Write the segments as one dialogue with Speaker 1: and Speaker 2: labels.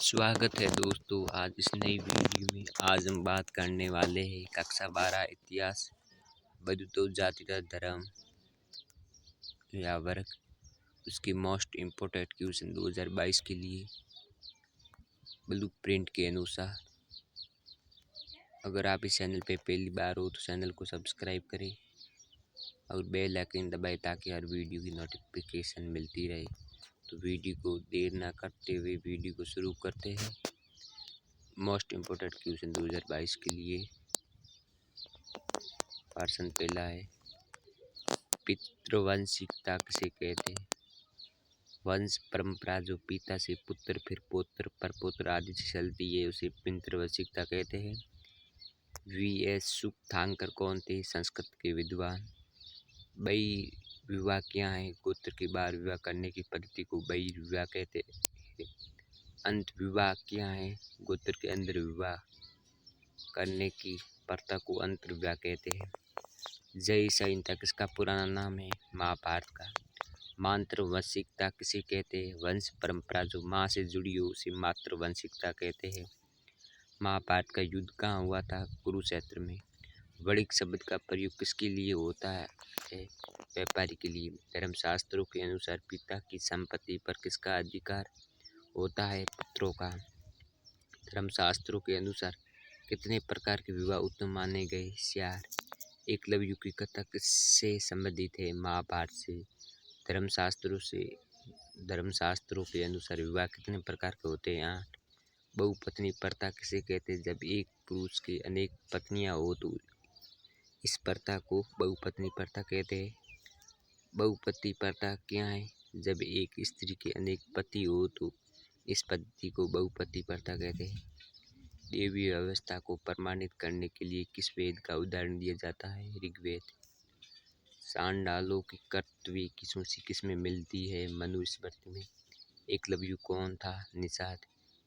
Speaker 1: स्वागत है दोस्तों। आज इस नई वीडियो में आज हम बात करने वाले हैं कक्षा 12 इतिहास बदूतो जातिगत धर्म या वर्ग उसकी मोस्ट इम्पोर्टेंट क्वेश्चन 2022 के लिए ब्लू प्रिंट के अनुसार। अगर आप इस चैनल पे पहली बार हो तो चैनल को सब्सक्राइब करें और बेल आइकन दबाएं ताकि हर वीडियो की नोटिफिकेशन मिलती रहे। तो वीडियो को देर ना करते हुए वीडियो को शुरू करते हैं। मोस्ट इम्पोर्टेंट क्वेश्चन 2022 के लिए प्रश्न पहला है, पितृवंशिकता किसे कहते हैं? वंश परंपरा जो पिता से पुत्र फिर पौत्र परपौत्र आदि से चलती है उसे पितृवंशिकता कहते हैं। वी.एस. सुखथांकर कौन थे? संस्कृत के विद्वान। बही विवाह क्या है? गोत्र के बाहर विवाह करने की पद्धति को बही विवाह कहते हैं। अंत विवाह क्या है? गोत्र के अंदर विवाह करने की प्रथा को अंतर विवाह कहते हैं। जय संहिता किसका पुराना नाम है? महाभारत का। मातृवंशिकता किसे कहते हैं? वंश परंपरा जो माँ से जुड़ी हो उसे मातृवंशिकता कहते हैं। महाभारत का युद्ध कहाँ हुआ था? कुरुक्षेत्र में। वणिक शब्द का प्रयोग किसके लिए होता है? व्यापारी के लिए। धर्मशास्त्रों के अनुसार पिता की संपत्ति पर किसका अधिकार होता है? पुत्रों का। धर्मशास्त्रों के अनुसार कितने प्रकार के विवाह उत्तम माने गए? 4। एकलव्य की कथा किससे संबंधित है? महाभारत से। धर्मशास्त्रों के अनुसार विवाह कितने प्रकार के होते हैं? 8। बहुपत्नी प्रथा किसे कहते हैं? जब एक पुरुष की अनेक पत्नियां हो तो इस प्रथा को बहुपत्नी प्रथा कहते हैं। बहुपति प्रथा क्या है? जब एक स्त्री के अनेक पति हो तो इस पद्धति को बहुपति प्रथा कहते हैं। देवी व्यवस्था को प्रमाणित करने के लिए किस वेद का उदाहरण दिया जाता है? ऋग्वेद। चांडालों की कर्तव्य की सूची किसमें मिलती है? मनुस्मृति में। एकलव्य कौन था? निषाद।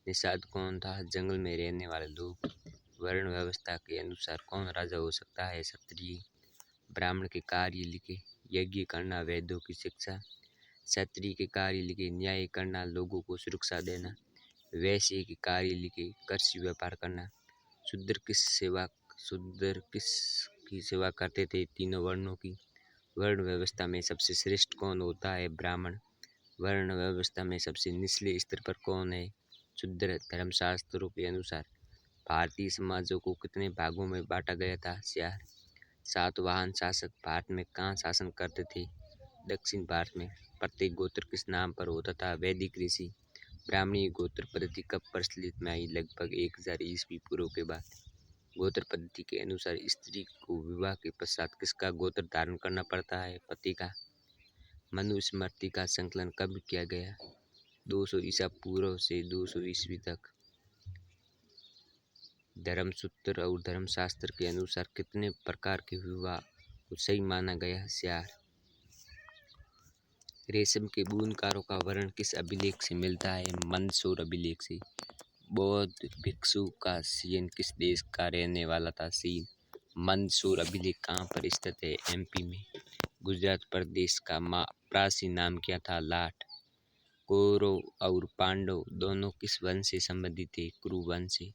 Speaker 1: निषाद कौन था? जंगल में रहने वाले लोग। वर्ण व्यवस्था के अनुसार कौन राजा हो सकता है? क्षत्रिय। ब्राह्मण के कार्य लिखे। यज्ञ करना, वेदों की शिक्षा। क्षत्रिय के कार्य लिखे। न्याय करना, लोगों को सुरक्षा देना। वैश्य के कार्य लिखे। कृषि व्यापार करना। शूद्र किसकी सेवा करते थे? तीनों वर्णों की। वर्ण व्यवस्था में सबसे श्रेष्ठ कौन होता है? ब्राह्मण। वर्ण व्यवस्था में सबसे निचले स्तर पर कौन है? शूद्र। धर्मशास्त्रों के अनुसार भारतीय समाजों को कितने भागों में बांटा गया था? 4। सातवाहन शासक भारत में कहाँ शासन करते थे? दक्षिण भारत में। प्रत्येक गोत्र किस नाम पर होता था? वैदिक ऋषि। ब्राह्मणीय गोत्र पद्धति कब प्रचलित में आई? लगभग 1000 ईस्वी पूर्व के बाद। गोत्र पद्धति के अनुसार स्त्री को विवाह के पश्चात किसका गोत्र धारण करना पड़ता है? पति का। मनुस्मृति का संकलन कब किया गया? 200 ईसा पूर्व से 200 ईस्वी तक। धर्मसूत्र और धर्मशास्त्र के अनुसार कितने प्रकार के विवाह को सही माना गया? 4। रेशम के बुनकारों का वर्णन किस अभिलेख से मिलता है? मंदसौर अभिलेख से। बौद्ध भिक्षु का सीन किस देश का रहने वाला था? चीन। मंदसौर अभिलेख कहाँ पर स्थित है? एमपी में। गुजरात प्रदेश का प्राचीन नाम क्या था? लाट। कौरव और पांडव दोनों किस वंश से संबंधित थे? कुरु वंश से।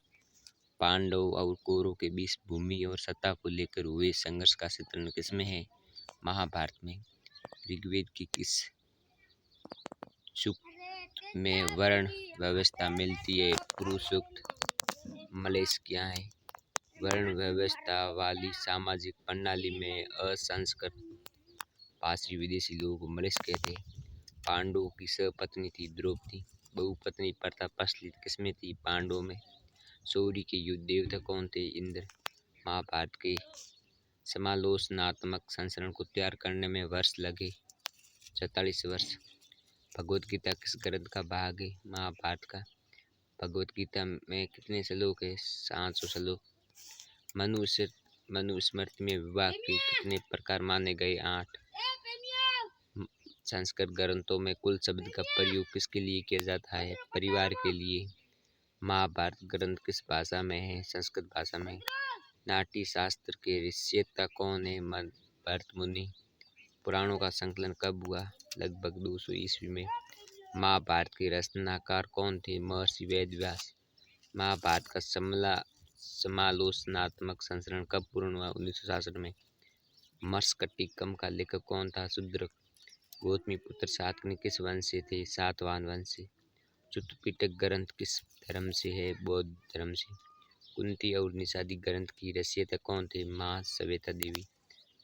Speaker 1: पांडव और कौरव के बीच भूमि और सत्ता को लेकर हुए संघर्ष का चित्रण किसमें है? महाभारत में। ऋग्वेद की किस सूक्त में वर्ण व्यवस्था मिलती है? पुरुष सूक्त। मलेश क्या है? वर्ण व्यवस्था वाली सामाजिक प्रणाली में असंस्कृत भाषी विदेशी लोगों को मलेश कहते हैं। पांडवों की सपत्नी थी द्रौपदी। बहुपत्नी प्रथा प्रचलित किसमें थी? पांडवों में। शौर्य के युद्ध देवता कौन थे? इंद्र। महाभारत के समालोचनात्मक संस्करण को तैयार करने में वर्ष लगे? 44 वर्ष। भगवत गीता किस ग्रंथ का भाग है? महाभारत का। भगवत गीता में कितने श्लोक है? 700 श्लोक। मनुस्मृति में विवाह के कितने प्रकार माने गए? 8। संस्कृत ग्रंथों में कुल शब्द का प्रयोग किसके लिए किया जाता है? परिवार के लिए। महाभारत ग्रंथ किस भाषा में है? संस्कृत भाषा में। नाट्य शास्त्र के रचयिता कौन है? भरत मुनि। पुराणों का संकलन कब हुआ? लगभग 200 ईस्वी में। महाभारत के रचनाकार कौन थे? महर्षि वेद व्यास। महाभारत का समालोचनात्मक संस्करण कब पूर्ण हुआ? 1966 में। मर्कटिकम का लेखक कौन था? शूद्रक। गौतमी पुत्र सातकर्णी किस वंश से थे? सातवाहन वंश से। चतुर्पिटक ग्रंथ किस धर्म से है? बौद्ध धर्म से। कुंती और निषादी ग्रंथ की रचयिता कौन थे? मां सवेता देवी।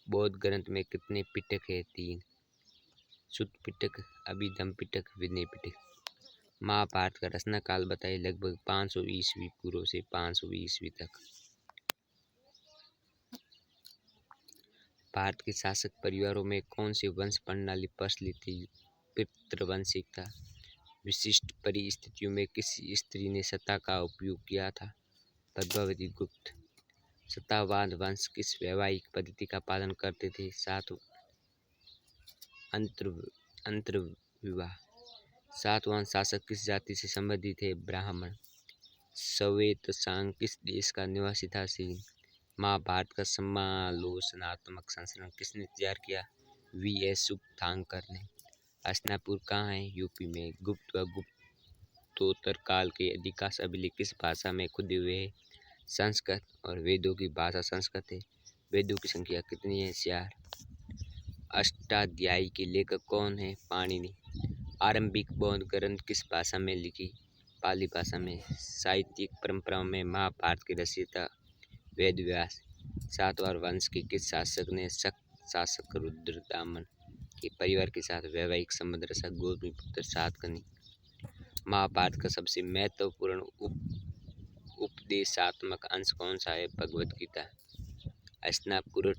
Speaker 1: बौद्ध ग्रंथ में कितने पिटक है? 3। सुत्त पिटक, अभिधम पिटक, विनय पिटक। महाभारत का रचना काल बताइए। लगभग 500 ईस्वी पूर्व से 500 ईस्वी तक। भारत के शासक परिवारों में कौन से वंश प्रणाली प्रचलित थी? पितृवंशिकता। विशिष्ट परिस्थितियों में किस स्त्री ने सत्ता का उपयोग किया था? पद्मावती गुप्त। सत्तावाद वंश किस वैवाहिक पद्धति का पालन करते थे? अंतर्विवाह। सातवाहन शासक किस जाति से संबंधित थे? ब्राह्मण। श्वेतसांग किस देश का निवासी था? चीन। महाभारत का समालोचनात्मक संस्करण किसने तैयार किया? वी.एस. सुबथांकर ने। हस्तिनापुर कहाँ है? यूपी में। गुप्त व गुप्तोत्तर काल के अधिकांश अभिलेख किस भाषा में खुदे हुए हैं? संस्कृत। और वेदों की भाषा संस्कृत है। वेदों की संख्या कितनी है? 4। अष्टाध्यायी के लेखक कौन है? पाणिनि। आरंभिक बौद्ध ग्रंथ किस भाषा में लिखी? पाली भाषा में। साहित्यिक परंपराओं में महाभारत के रचयिता वेद व्यास। सातवाहन वंश के किस शासक ने शक शासक रुद्रदामन के परिवार के साथ वैवाहिक संबंध रचा? गौतमी पुत्र सातकर्णी। महाभारत का सबसे महत्वपूर्ण उपदेशात्मक अंश कौन सा है? भगवद गीता। हस्तिनापुर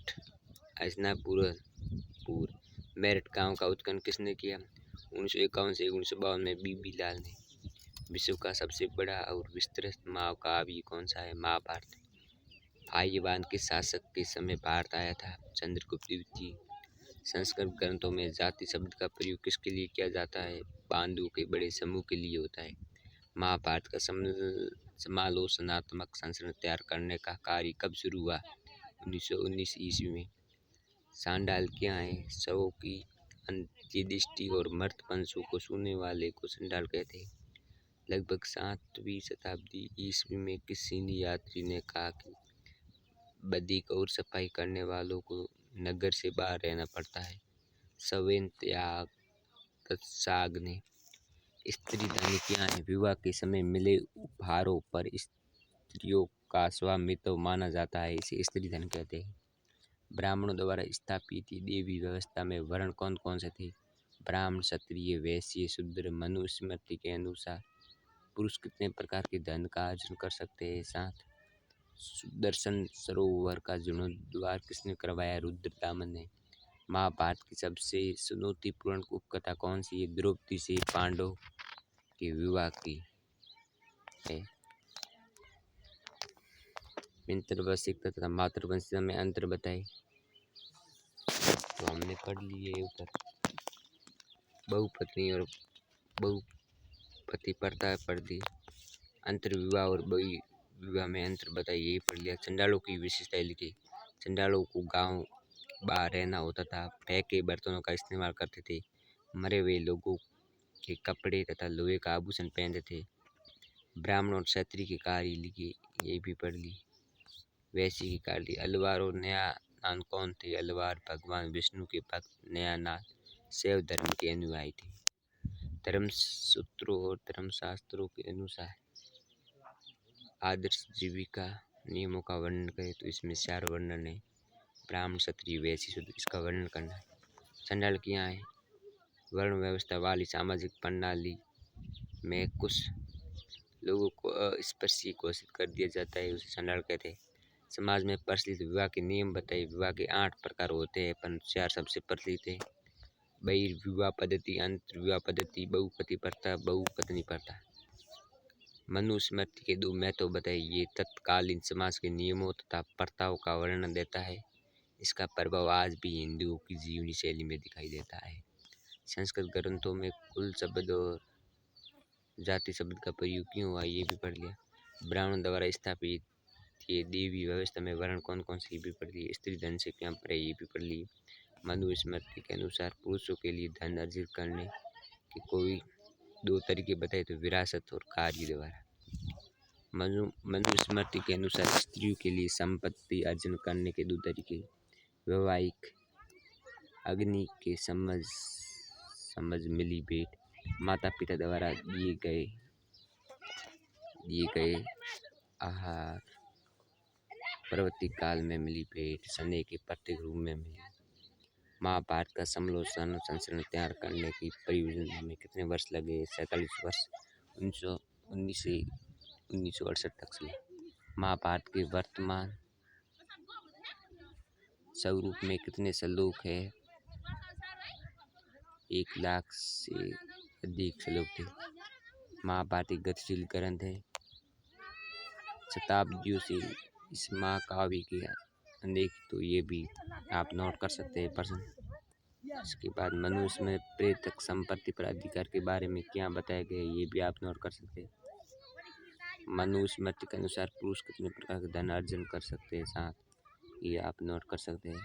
Speaker 1: मेरठ गांव का उत्खनन किसने किया? 1951 से 1952 में बीबी लाल ने। विश्व का सबसे बड़ा और विस्तृत महाकाव्य कौन सा है? महाभारत। आर्यवान किस शासक के समय भारत आया था? चंद्रगुप्त द्वितीय। संस्कृत ग्रंथों में जाति शब्द का प्रयोग किसके लिए किया जाता है? पांडवों के बड़े समूह के लिए होता है। महाभारत का समालोचनात्मक संस्करण तैयार करने का कार्य कब शुरू हुआ? 1919 ईस्वी में। सांडाल क्या है? शवों की अंत्येष्टि और मृत पंछियों को छूने वाले को संडाल कहते हैं। लगभग 7वीं शताब्दी ईस्वी में किस चीनी यात्री ने कहा कि बधिक और सफाई करने वालों को नगर से बाहर रहना पड़ता है? सवेन त्याग तत्साग ने। स्त्री धन क्या है? विवाह के समय मिले उपहारों पर स्त्रियों का स्वामित्व माना जाता है, इसे स्त्री धन कहते हैं। ब्राह्मणों द्वारा स्थापित देवी व्यवस्था में वर्ण कौन कौन से थे? ब्राह्मण, क्षत्रिय, वैश्य, शूद्र। मनुस्मृति के अनुसार पुरुष कितने प्रकार के धन का अर्जन कर सकते हैं? 7। सुदर्शन सरोवर का जीर्णोद्धार किसने करवाया? रुद्रदामन ने। महाभारत की सबसे चुनौतीपूर्ण उपकथा कौन सी है? द्रौपदी से पांडव के विवाह की है। पितृवंशिकता तथा मातृवंशिकता में अंतर बताए। तो हमने पढ़ लिए उधर बहुपत्नी और बहुपति प्रथा पढ़ दी। अंतर्विवाह और विवाह में अंतर बताइए, यही पढ़ लिया। चंडालों की विशेषताएं लिखी। चंडालों को गांव बाहर रहना होता था, फेंके बर्तनों का इस्तेमाल करते थे, मरे हुए लोगों के कपड़े तथा लोहे का आभूषण पहनते थे। ब्राह्मण और क्षत्रिय के कार्य लिखे, ये भी पढ़ ली। वैश्य की कार्य। अलवार और नयानाथ कौन थे? अलवार भगवान विष्णु के भक्त, नयानाथ शैव धर्म के अनुयायी थे। धर्मसूत्रों और धर्मशास्त्रों के अनुसार आदर्श जीविका नियमों का वर्णन करें, तो इसमें 4 वर्णन है। ब्राह्मण, क्षत्रिय, वैश्य, शूद्र, इसका वर्णन करना है। चंडाल क्या है? वर्ण व्यवस्था वाली सामाजिक प्रणाली में कुछ लोगों को अस्पृश्य घोषित कर दिया जाता है, उसे चंडाल कहते हैं। समाज में प्रचलित विवाह के नियम बताइए। विवाह के 8 प्रकार होते हैं, पर 4 सबसे प्रचलित है। बहिर्विवाह पद्धति, अंतर्विवाह पद्धति, बहुपति प्रथा, बहुपत्नी प्रथा। मनुस्मृति के 2 महत्व बताइए। ये तत्कालीन समाज के नियमों तथा प्रथाओं का वर्णन देता है। इसका प्रभाव आज भी हिंदुओं की जीवनी शैली में दिखाई देता है। संस्कृत ग्रंथों में कुल शब्द और जाति शब्द का प्रयोग क्यों हुआ, ये भी पढ़ लिया। ब्राह्मण द्वारा स्थापित ये देवी व्यवस्था में वर्ण कौन कौन से, भी पढ़ लिए। स्त्री धन से क्या पढ़े, ये भी पढ़ लिए। मनुस्मृति के अनुसार पुरुषों के लिए धन अर्जित करने की कोई दो तरीके बताए थे, विरासत और कार्य द्वारा। मनुस्मृति के अनुसार स्त्रियों के लिए संपत्ति अर्जन करने के दो तरीके, वैवाहिक अग्नि के समझ मिली भेंट, माता पिता द्वारा दिए गए आहार, प्रवृत्ति काल में मिली भेंट, स्नेह के प्रत्येक रूप में मिली। महाभारत का समलोचन संस्करण तैयार करने की परियोजना में कितने वर्ष लगे? 47 वर्ष, 1919 से 1968 तक चले। महाभारत के वर्तमान स्वरूप में कितने श्लोक है? 1,00,000 से अधिक श्लोक थे। महाभारत एक गतिशील ग्रंथ है। शताब्दियों से इस महाकाव्य के अनेक, तो ये भी आप नोट कर सकते हैं प्रश्न। इसके बाद मनुष्य में प्रेतक संपत्ति पर अधिकार के बारे में क्या बताया गया, ये भी आप नोट कर सकते हैं। मनुस्मृति के अनुसार पुरुष कितने प्रकार के धन अर्जन कर सकते हैं? 7, ये आप नोट कर सकते हैं।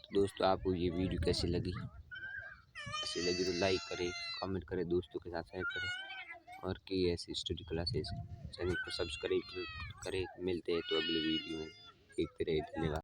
Speaker 1: तो दोस्तों, आपको ये वीडियो कैसी लगी तो लाइक करें, कमेंट करें, दोस्तों के साथ शेयर करें और की ऐसी स्टडी क्लासेस चैनल को सब्सक्राइब करें। मिलते हैं तो अगले वीडियो में, देखते रहिए। धन्यवाद।